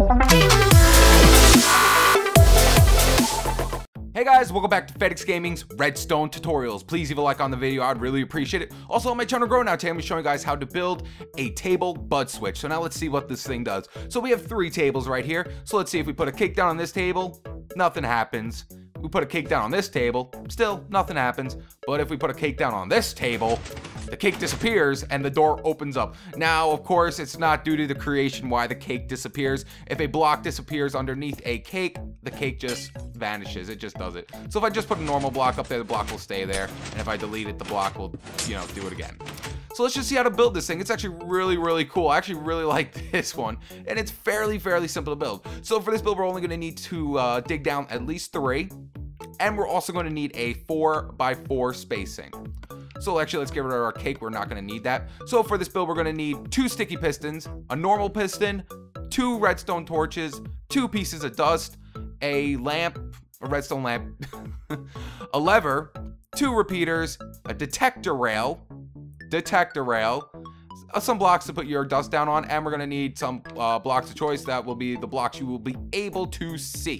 Hey guys, welcome back to FedEx Gaming's Redstone Tutorials. Please leave a like on the video, I'd really appreciate it. Also, on my channel Grow Now, today I'm going to be showing you guys how to build a table bud switch. So now let's see what this thing does. So we have 3 tables right here. So let's see if we put a cake down on this table, nothing happens. We put a cake down on this table, still nothing happens. But if we put a cake down on this table, the cake disappears and the door opens up. Now, of course, it's not due to the creation why the cake disappears. If a block disappears underneath a cake, the cake just vanishes. It just does it. So if I just put a normal block up there, the block will stay there. And if I delete it, the block will, do it again. So let's just see how to build this thing. It's actually really cool. I actually really like this one. And it's fairly simple to build. So for this build, we're only going to need to dig down at least 3. And we're also going to need a 4x4 spacing. So actually, let's get rid of our cake. We're not going to need that. So for this build, we're going to need 2 sticky pistons, a normal piston, 2 redstone torches, 2 pieces of dust, a lamp, a redstone lamp, a lever, 2 repeaters, a detector rail, some blocks to put your dust down on, and we're going to need some blocks of choice. That will be the blocks you will be able to see.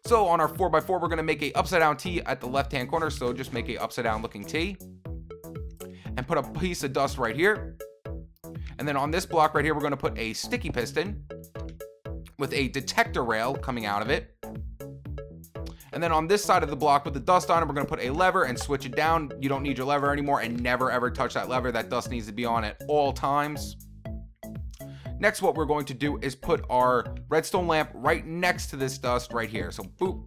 So on our 4x4, we're going to make a upside down T at the left hand corner. So just make a upside down looking T and put a piece of dust right here. And then on this block right here, we're going to put a sticky piston with a detector rail coming out of it. And then on this side of the block with the dust on it, we're going to put a lever and switch it down. You don't need your lever anymore, and never ever touch that lever. That dust needs to be on at all times. Next, what we're going to do is put our redstone lamp right next to this dust right here. So boop.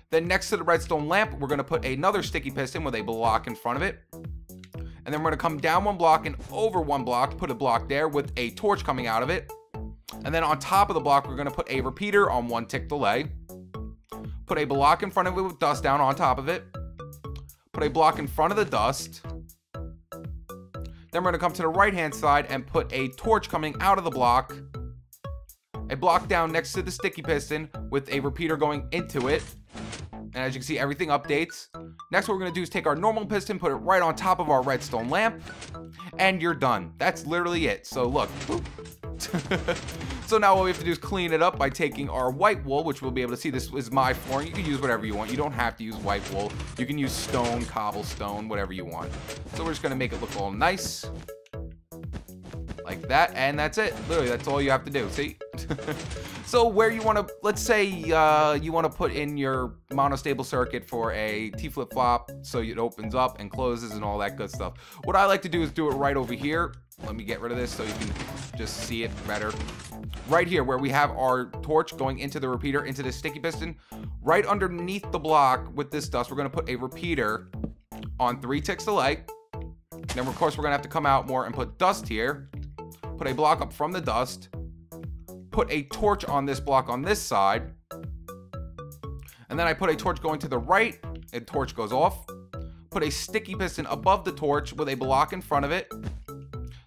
Then next to the redstone lamp, we're going to put another sticky piston with a block in front of it. And then we're going to come down 1 block and over 1 block, put a block there with a torch coming out of it. And then on top of the block, we're going to put a repeater on 1 tick delay. Put a block in front of it with dust down on top of it. Put a block in front of the dust. Then we're going to come to the right hand side and put a torch coming out of the block. A block down next to the sticky piston with a repeater going into it. And as you can see, everything updates. Next, what we're going to do is take our normal piston, put it right on top of our redstone lamp, and you're done. That's literally it. So look. So now what we have to do is clean it up by taking our white wool, which we'll be able to see. This is my flooring. You can use whatever you want. You don't have to use white wool. You can use stone, cobblestone, whatever you want. So we're just going to make it look all nice. Like that, and that's it. Literally, that's all you have to do. See? So where you want to, let's say you want to put in your monostable circuit for a T flip-flop so it opens up and closes and all that good stuff. What I like to do is do it right over here. Let me get rid of this so you can just see it better. Right here where we have our torch going into the repeater, into this sticky piston. Right underneath the block with this dust, we're going to put a repeater on 3 ticks delay. Then of course we're going to have to come out more and put dust here. Put a block up from the dust. Put a torch on this block on this side. And then I put a torch going to the right. A torch goes off. Put a sticky piston above the torch with a block in front of it.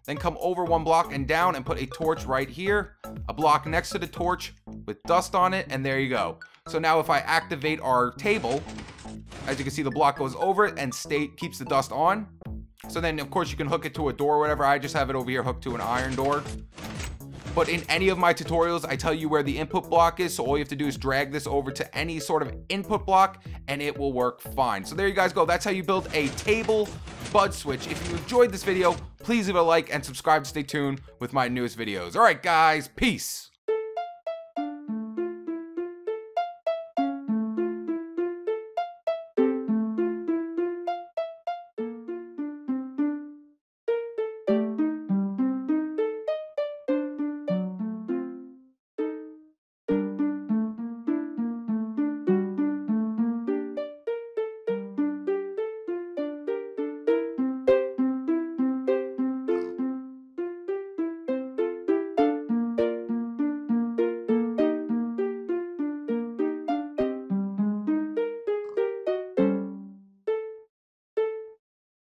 Then come over 1 block and down and put a torch right here. A block next to the torch with dust on it, and there you go. So now if I activate our table, as you can see, the block goes over it and keeps the dust on. So then, of course, you can hook it to a door or whatever. I just have it over here hooked to an iron door. But in any of my tutorials, I tell you where the input block is. So all you have to do is drag this over to any sort of input block and it will work fine. So there you guys go. That's how you build a table bud switch. If you enjoyed this video, please leave a like and subscribe to stay tuned with my newest videos. All right, guys, peace.